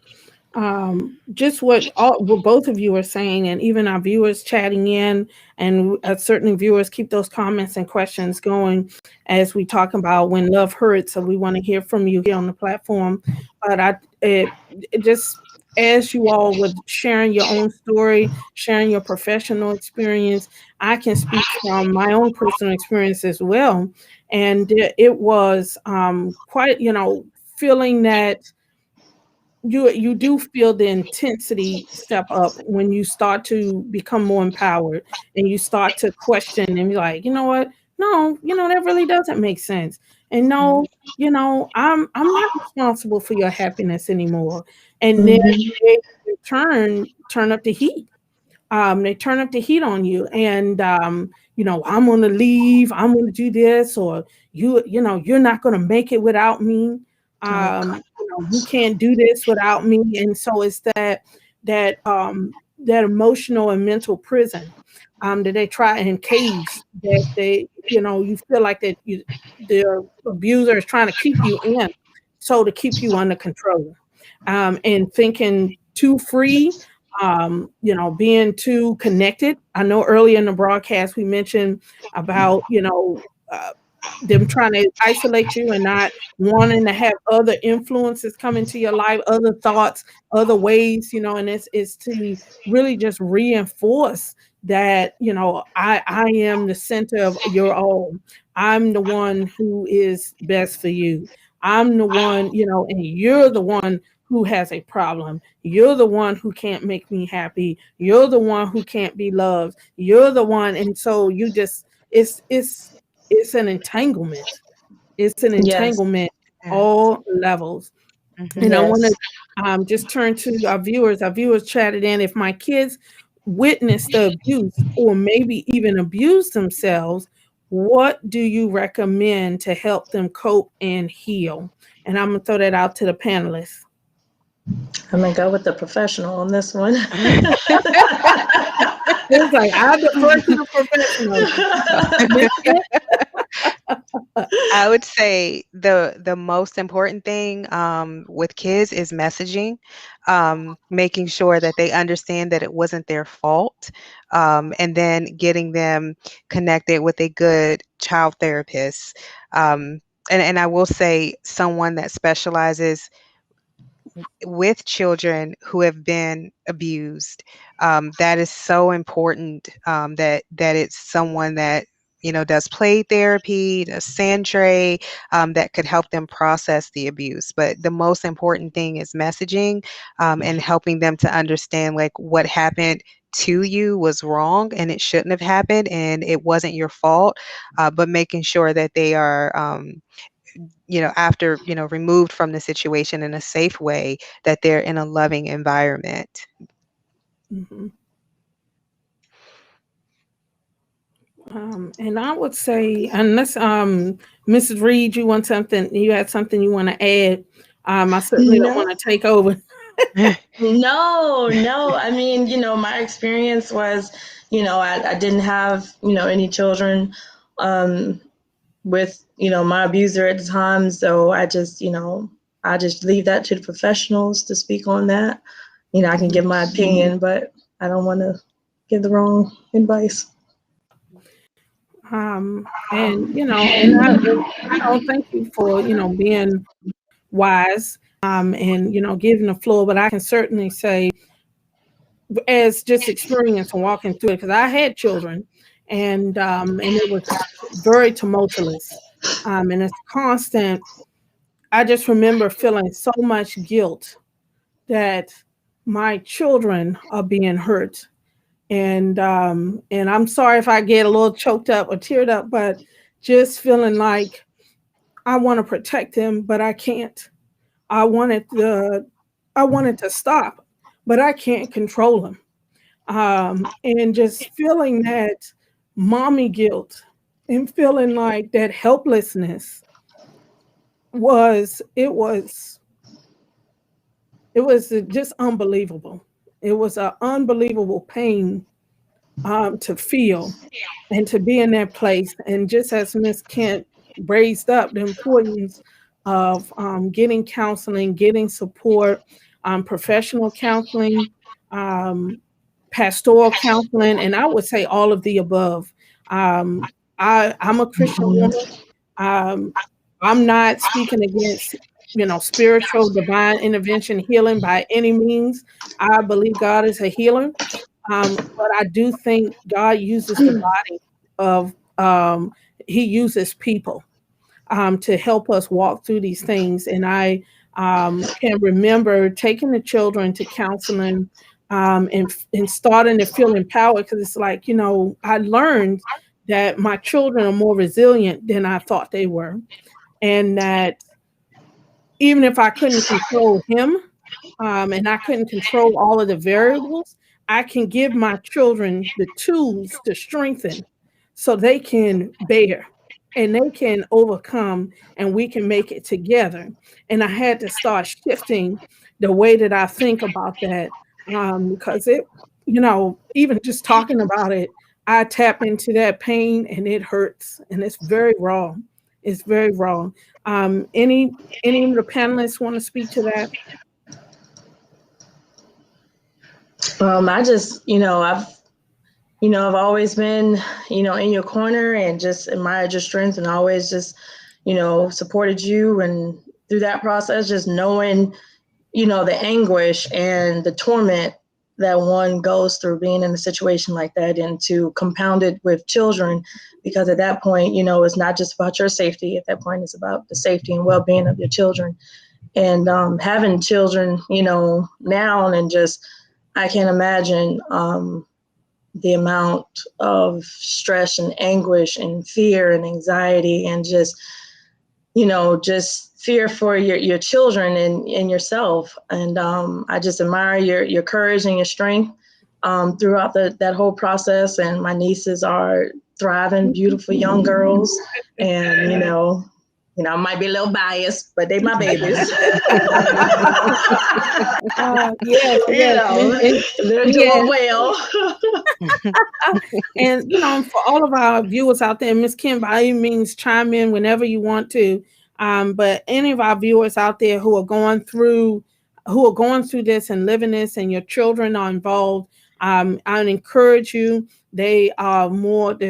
just what both of you are saying, and even our viewers chatting in, and certainly viewers keep those comments and questions going as we talk about when love hurts. So we want to hear from you here on the platform. But it just as you all were sharing your own story, sharing your professional experience, I can speak from my own personal experience as well, and it was quite feeling that you do feel the intensity step up when you start to become more empowered and you start to question and be like, you know what, no, that really doesn't make sense, and no, Mhm. I'm not responsible for your happiness anymore. And then Mm-hmm. they turn up the heat. They turn up the heat on you, and I'm going to leave, I'm going to do this, or you're not going to make it without me. Oh God. You can't do this without me. And so it's that emotional and mental prison that they try and cage, that you feel like that the abuser is trying to keep you in, so to keep you under control, and thinking too free, being too connected. I know earlier in the broadcast we mentioned about, uh, them trying to isolate you and not wanting to have other influences come into your life, other thoughts, other ways, and it's to really just reinforce that, I am the center of your all. I'm the one who is best for you. I'm the one, and you're the one who has a problem. You're the one who can't make me happy. You're the one who can't be loved. You're the one. And so you just, it's an entanglement. It's an Yes. entanglement, Yes. all levels. And I Mhm. want to Yes. just turn to our viewers. Our viewers chatted in. If my kids witness the abuse or maybe even abuse themselves, what do you recommend to help them cope and heal? And I'm gonna throw that out to the panelists. I'm gonna go with the professional on this one. It's like I defer to the professionals. Miss Kent? I would say the most important thing with kids is messaging, making sure that they understand that it wasn't their fault, and then getting them connected with a good child therapist. And I will say someone that specializes with children who have been abused. That is so important, that it's someone that does play therapy, does sand tray, that could help them process the abuse. But the most important thing is messaging, and helping them to understand like what happened to you was wrong and it shouldn't have happened and it wasn't your fault, but making sure that they are, after, removed from the situation in a safe way, that they're in a loving environment. Mm-hmm. And I would say, unless Mrs. Reed, you want something, you had something you want to add. I certainly don't No, want to take over. no. I mean, my experience was, I didn't have, any children with, my abuser at the time. So I just leave that to the professionals to speak on that. I can give my opinion, but I don't want to give the wrong advice. And thank you for being wise, and giving the floor. But I can certainly say, as just experience and walking through it, because I had children, and it was very tumultuous, and it's constant. I just remember feeling so much guilt that my children are being hurt, and I'm sorry if I get a little choked up or teared up, but just feeling like I want to protect them, but I can't. I wanted the I wanted to stop, but I can't control them. And just feeling that mommy guilt and feeling like that helplessness was it was it was just unbelievable. It was an unbelievable pain, to feel and to be in that place. And just as Miss Kent raised up the importance of getting counseling, getting support, professional counseling, um, pastoral counseling, and I would say all of the above. I'm a Christian woman. Um, I'm not speaking against spiritual divine intervention healing by any means. I believe God is a healer, but I do think God uses the body of He uses people to help us walk through these things. And I can remember taking the children to counseling, and starting to feel empowered, because it's like, I learned that my children are more resilient than I thought they were. And that even if I couldn't control him, and I couldn't control all of the variables, I can give my children the tools to strengthen so they can bear and they can overcome, and we can make it together. And I had to start shifting the way that I think about that, because even just talking about it, I tap into that pain and it hurts and it's very raw. It's very raw. Any of the panelists want to speak to that? I just, I've always been, in your corner and just admired your strength and always just, supported you. And through that process, just knowing, the anguish and the torment that one goes through being in a situation like that, and to compound it with children, because at that point, it's not just about your safety. At that point, it's about the safety and well-being of your children. And having children, now, and just, I can't imagine the amount of stress and anguish and fear and anxiety and just fear for your children and yourself. And I just admire your courage and your strength throughout that whole process. And my nieces are thriving, beautiful young girls. And, I might be a little biased, but they my babies. Yes, They're doing well. And for all of our viewers out there, Miss Kim, by any means, chime in whenever you want to. But any of our viewers out there who are going through this and living this, and your children are involved, I encourage you. They're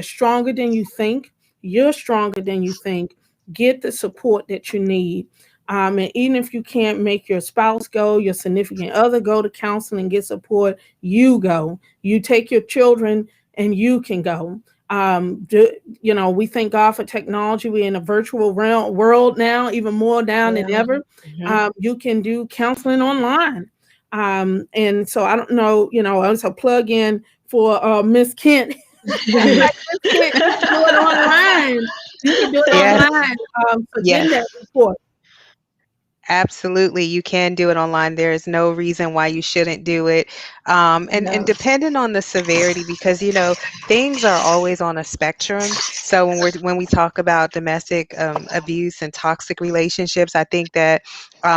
stronger than you think. You're stronger than you think. Get the support that you need. And even if you can't make your spouse go, your significant other go to counseling, get support, you go. You take your children and you can go. We thank God for technology. We're in a virtual world now, even more now than Yeah. ever. Mhm. You can do counseling online. And so I don't know, it's a plug in for Miss Kent. Like Miss Kent, you can do it online. You can do it Yes, online. For getting yes. that report. Absolutely, you can do it online. There is no reason why you shouldn't do it. And Yeah. depending on the severity, because things are always on a spectrum. So when we talk about domestic abuse and toxic relationships, I think that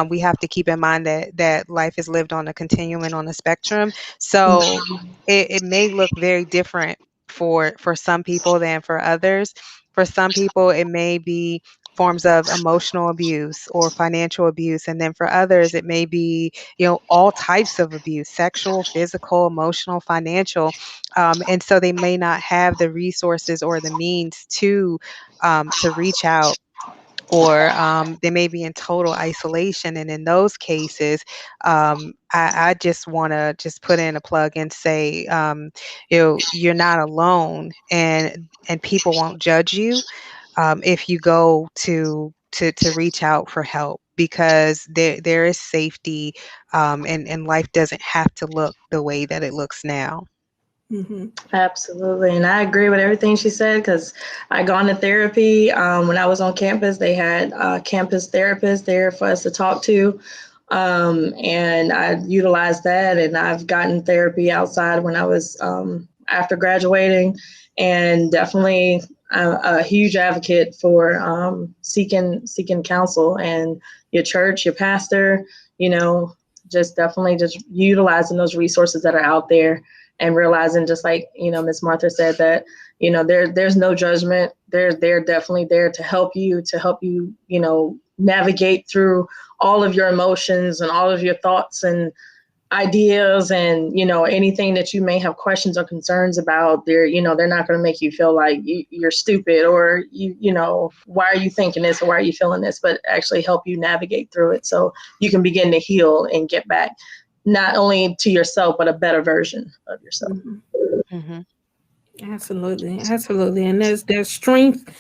we have to keep in mind that life is lived on a continuum and on a spectrum. So it may look very different for some people than for others. For some people, it may be forms of emotional abuse or financial abuse. And then for others, it may be, all types of abuse, sexual, physical, emotional, financial. And so they may not have the resources or the means to reach out, or they may be in total isolation. And in those cases, I just want to just put in a plug and say, you're not alone, and people won't judge you if you go to reach out for help, because there is safety, and life doesn't have to look the way that it looks now. Mm-hmm. Absolutely. And I agree with everything she said because I gone to therapy. When I was on campus, they had campus therapists there for us to talk to. And I utilized that, and I've gotten therapy outside when I was after graduating, and definitely a huge advocate for seeking counsel, and your church, your pastor, you know, just definitely just utilizing those resources that are out there, and realizing, just like Miss Martha said, that there's no judgment. They're definitely there to help you, navigate through all of your emotions and all of your thoughts and ideas, and anything that you may have questions or concerns about. They're not going to make you feel like you're stupid, or why are you thinking this, or why are you feeling this, but actually help you navigate through it so you can begin to heal and get back not only to yourself but a better version of yourself. Mm-hmm. Hmm. Absolutely, absolutely. And there's strength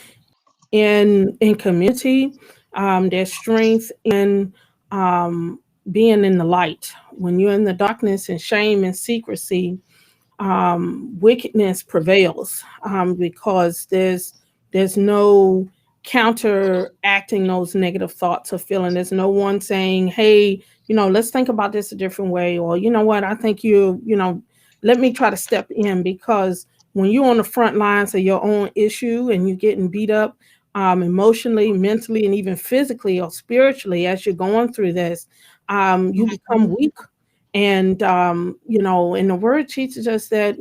in community. There's strength in being in the light. When you're in the darkness and shame and secrecy, wickedness prevails, because there's no counteracting those negative thoughts or feeling. There's no one saying, "Hey, let's think about this a different way," or "You know what? I think let me try to step in." Because when you're on the front lines of your own issue and you're getting beat up, emotionally, mentally, and even physically or spiritually as you're going through this, you become weak. And and the word teaches us that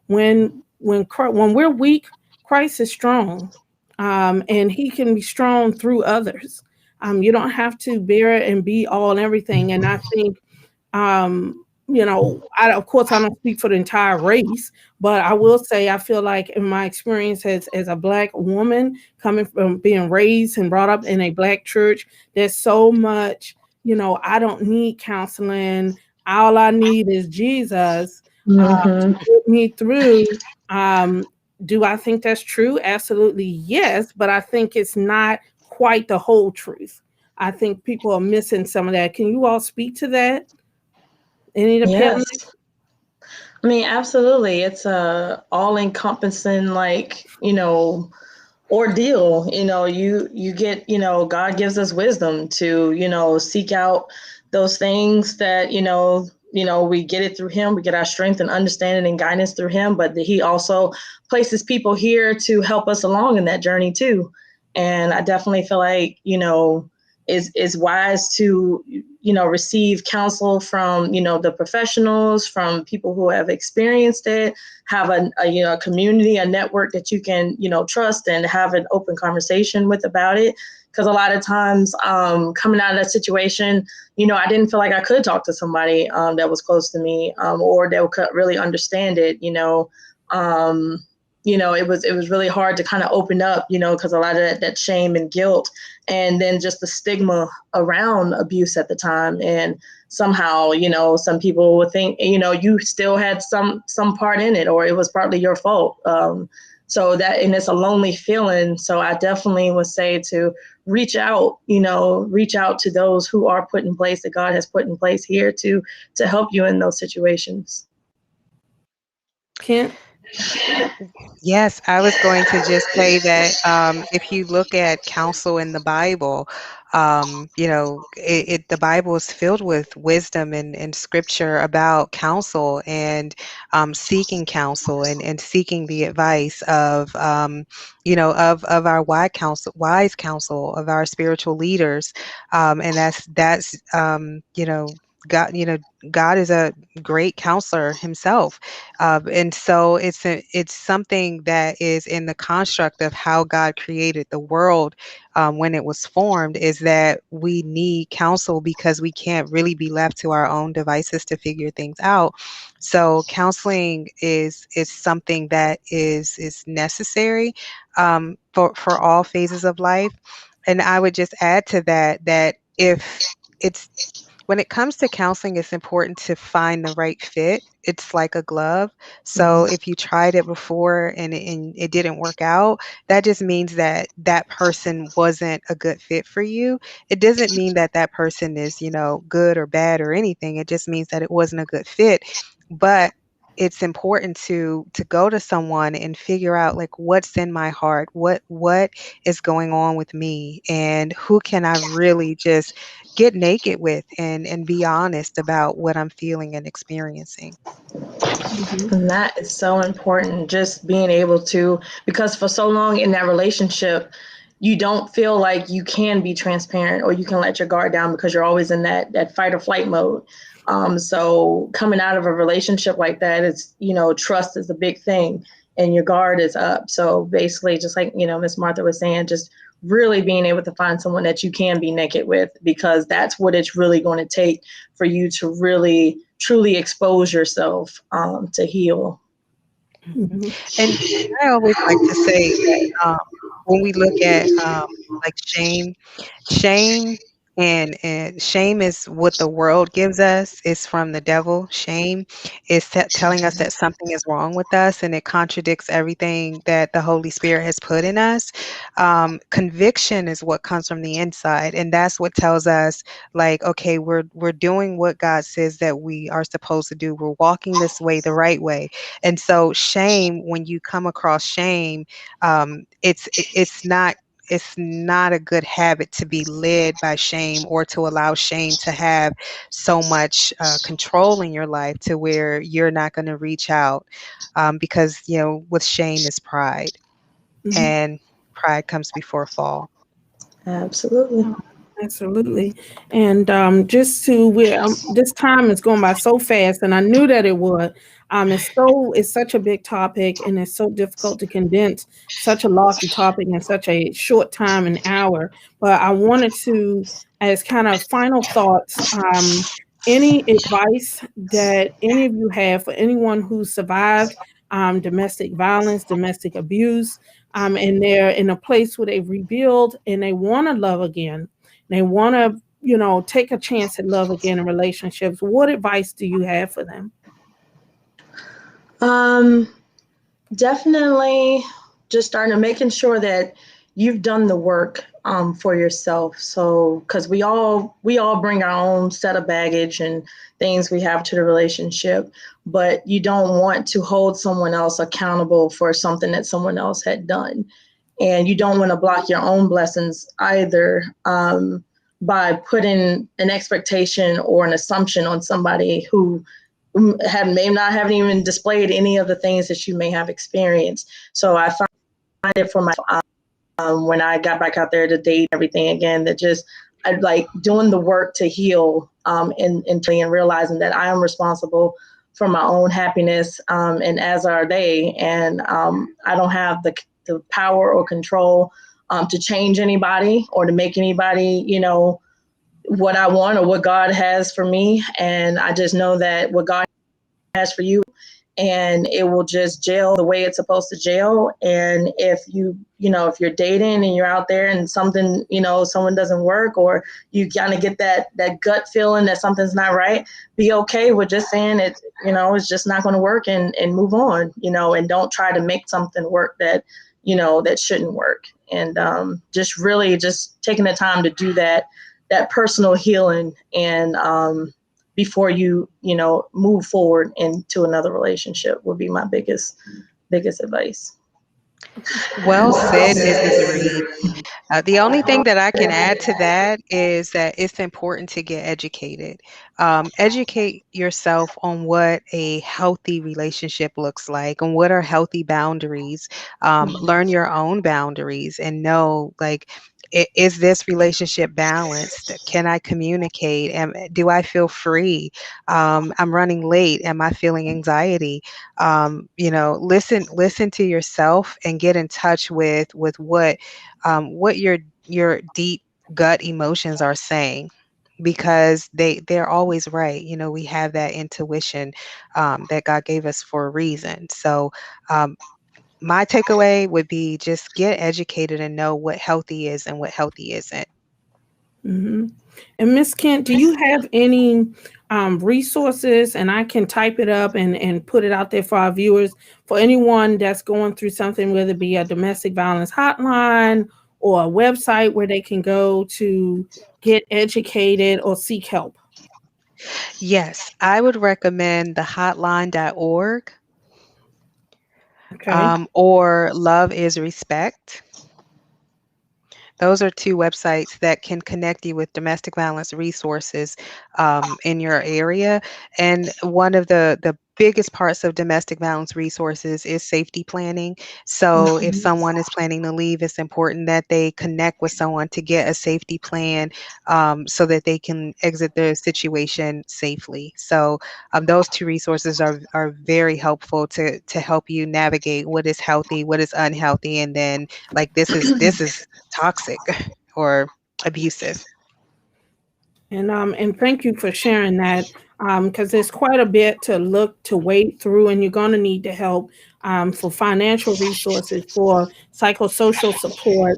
when we're weak, Christ is strong, and He can be strong through others. You don't have to bear it and be all and everything. And I think of course I don't speak for the entire race, but I will say I feel like in my experience as a Black woman coming from being raised and brought up in a Black church, there's so much. I don't need counseling. All I need is Jesus to Mm-hmm. get me through. Um, do I think that's true? Absolutely, yes. But I think it's not quite the whole truth. I think people are missing some of that. Can you all speak to that? Any of the panelists? Yes. I mean, absolutely. It's a all encompassing, like, ordeal. You get, God gives us wisdom to, seek out those things that, we get it through Him. We get our strength and understanding and guidance through Him, but He also places people here to help us along in that journey too. And I definitely feel like, is wise to, receive counsel from, the professionals, from people who have experienced it, have a community, a network that you can, trust and have an open conversation with about it. Because a lot of times, coming out of that situation, I didn't feel like I could talk to somebody that was close to me, or that could really understand it. Um, it was really hard to kind of open up, because a lot of that shame and guilt, and then just the stigma around abuse at the time. And somehow, some people would think, you still had some part in it, or it was partly your fault. So that, and it's a lonely feeling. So I definitely would say to reach out to those who are put in place, that God has put in place here to help you in those situations. Kent? Yes, I was going to just say that if you look at counsel in the Bible, the Bible is filled with wisdom and scripture about counsel and seeking counsel and seeking the advice of, of our wise counsel of our spiritual leaders, and God, God is a great counselor himself. And so it's something that is in the construct of how God created the world when it was formed, is that we need counsel because we can't really be left to our own devices to figure things out. So counseling is something that is necessary for all phases of life. And I would just add to that if it's when it comes to counseling, it's important to find the right fit. It's like a glove. So Mhm. if you tried it before and it didn't work out, that just means that that person wasn't a good fit for you. It doesn't mean that that person is, good or bad or anything. It just means that it wasn't a good fit. But it's important to go to someone and figure out like what's in my heart, what is going on with me, and who can I really just get naked with and be honest about what I'm feeling and experiencing. Mhm. And that is so important, just being able to, because for so long in that relationship, you don't feel like you can be transparent or you can let your guard down because you're always in that fight or flight mode. So coming out of a relationship like that, it's, trust is a big thing and your guard is up. So basically, just like, Miss Martha was saying, just really being able to find someone that you can be naked with, because that's what it's really going to take for you to really truly expose yourself to heal. Mhm. Mhm. And I always like to say that when we look at like shame and shame is what the world gives us. It's from the devil. Shame is telling us that something is wrong with us, and it contradicts everything that the Holy Spirit has put in us. Conviction is what comes from the inside, and that's what tells us like, okay, we're doing what God says that we are supposed to do. We're walking this way, the right way. And so shame, when you come across shame, it's not a good habit to be led by shame or to allow shame to have so much control in your life to where you're not going to reach out, because with shame is pride, Mhm. and pride comes before a fall. Absolutely. Oh, absolutely. And just to where this time is going by so fast, and I knew that it would. It's such a big topic, and it's so difficult to condense such a lofty topic in such a short time, an hour. But I wanted to, as kind of final thoughts, any advice that any of you have for anyone who survived domestic violence, domestic abuse, and they're in a place where they rebuild and they want to love again. They want to, take a chance at love again in relationships. What advice do you have for them? Um, Definitely just starting to making sure that you've done the work for yourself. So because we all bring our own set of baggage and things we have to the relationship, but you don't want to hold someone else accountable for something that someone else had done. And you don't want to block your own blessings either, by putting an expectation or an assumption on somebody who may not have even displayed any of the things that you may have experienced. So I find it for my when I got back out there to date everything again, that just I like doing the work to heal, and realizing that I am responsible for my own happiness, and as are they, and I don't have the power or control to change anybody or to make anybody, what I want or what God has for me. And I just know that what God has for you and it will just gel the way it's supposed to gel. And if if you're dating and you're out there and something, someone doesn't work, or you kind of get that gut feeling that something's not right, be okay with just saying it's just not going to work, and move on, and don't try to make something work that shouldn't work. And just really just taking the time to do that personal healing, and before you move forward into another relationship would be my biggest advice. Well said, Mrs. Reed. The only thing that I can add to that is that it's important to get educated. Educate yourself on what a healthy relationship looks like and what are healthy boundaries. Learn your own boundaries and know, like, is this relationship balanced? Can I communicate? Do I feel free? I'm running late. Am I feeling anxiety? Listen to yourself and get in touch with what your deep gut emotions are saying, because they're always right. We have that intuition that God gave us for a reason. So my takeaway would be just get educated and know what healthy is and what healthy isn't. Mm-hmm. And Miss Kent, do you have any resources, and I can type it up and put it out there for our viewers, for anyone that's going through something, whether it be a domestic violence hotline or a website where they can go to get educated or seek help? Yes, I would recommend the hotline.org, Okay. or Love is Respect. Those are two websites that can connect you with domestic violence resources in your area. And one of the biggest parts of domestic violence resources is safety planning. So if Mhm. someone is planning to leave, it's important that they connect with someone to get a safety plan, so that they can exit the situation safely. So those two resources are very helpful to help you navigate what is healthy, what is unhealthy, and then, like, this is toxic or abusive. And thank you for sharing that, because there's quite a bit to wade through, and you're going to need to help for financial resources, for psychosocial support,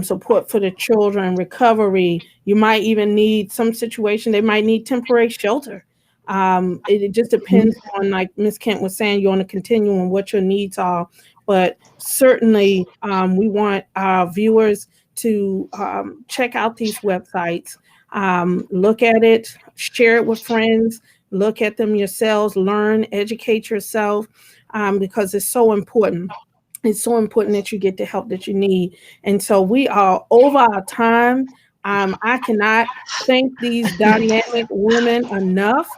support for the children, recovery. You might even need some situation. They might need temporary shelter. It just depends on, like Miss Kent was saying, you're on a continuum, what your needs are. But certainly, we want our viewers to check out these websites, look at it, share it with friends, look at them yourselves, learn, educate yourself, because it's so important. It's so important that you get the help that you need. And so we are over our time. I cannot thank these dynamic women enough.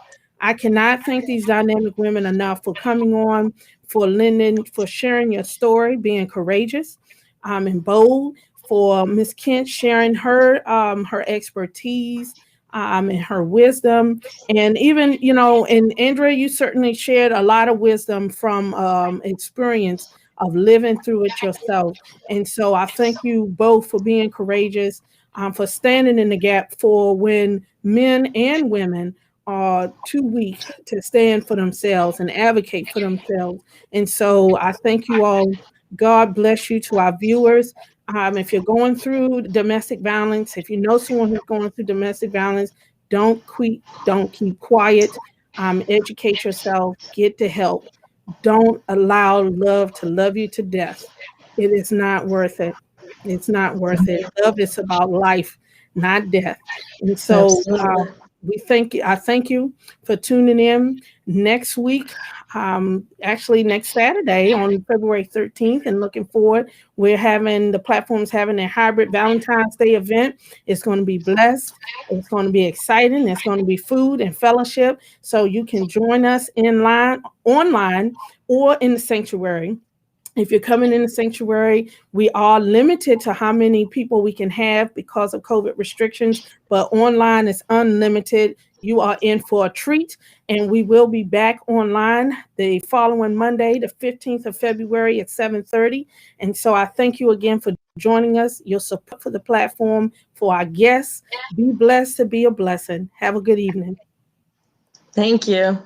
I cannot thank these dynamic women enough for coming on, for lending, for sharing your story, being courageous and bold, for Miss Kent sharing her expertise and her wisdom. And even, and Andrea, you certainly shared a lot of wisdom from experience of living through it yourself. And so I thank you both for being courageous, for standing in the gap for when men and women are too weak to stand for themselves and advocate for themselves. And so I thank you all. God bless you. To our viewers, if you're going through domestic violence, if you know someone who's going through domestic violence, don't quit, don't keep quiet. Educate yourself, get the help. Don't allow love to love you to death. It is not worth it. It's not worth it. Love is about life, not death. And so Absolutely. we thank you. I thank you for tuning in next week. Actually, next Saturday on February 13th, and looking forward. The platform's having a hybrid Valentine's Day event. It's going to be blessed. It's going to be exciting. There's going to be food and fellowship. So you can join us online, or in the sanctuary. If you're coming in the sanctuary, we are limited to how many people we can have because of COVID restrictions, but online is unlimited. You are in for a treat, and we will be back online the following Monday, the 15th of February at 7:30. And so I thank you again for joining us, your support for the platform, for our guests. Be blessed to be a blessing. Have a good evening. Thank you.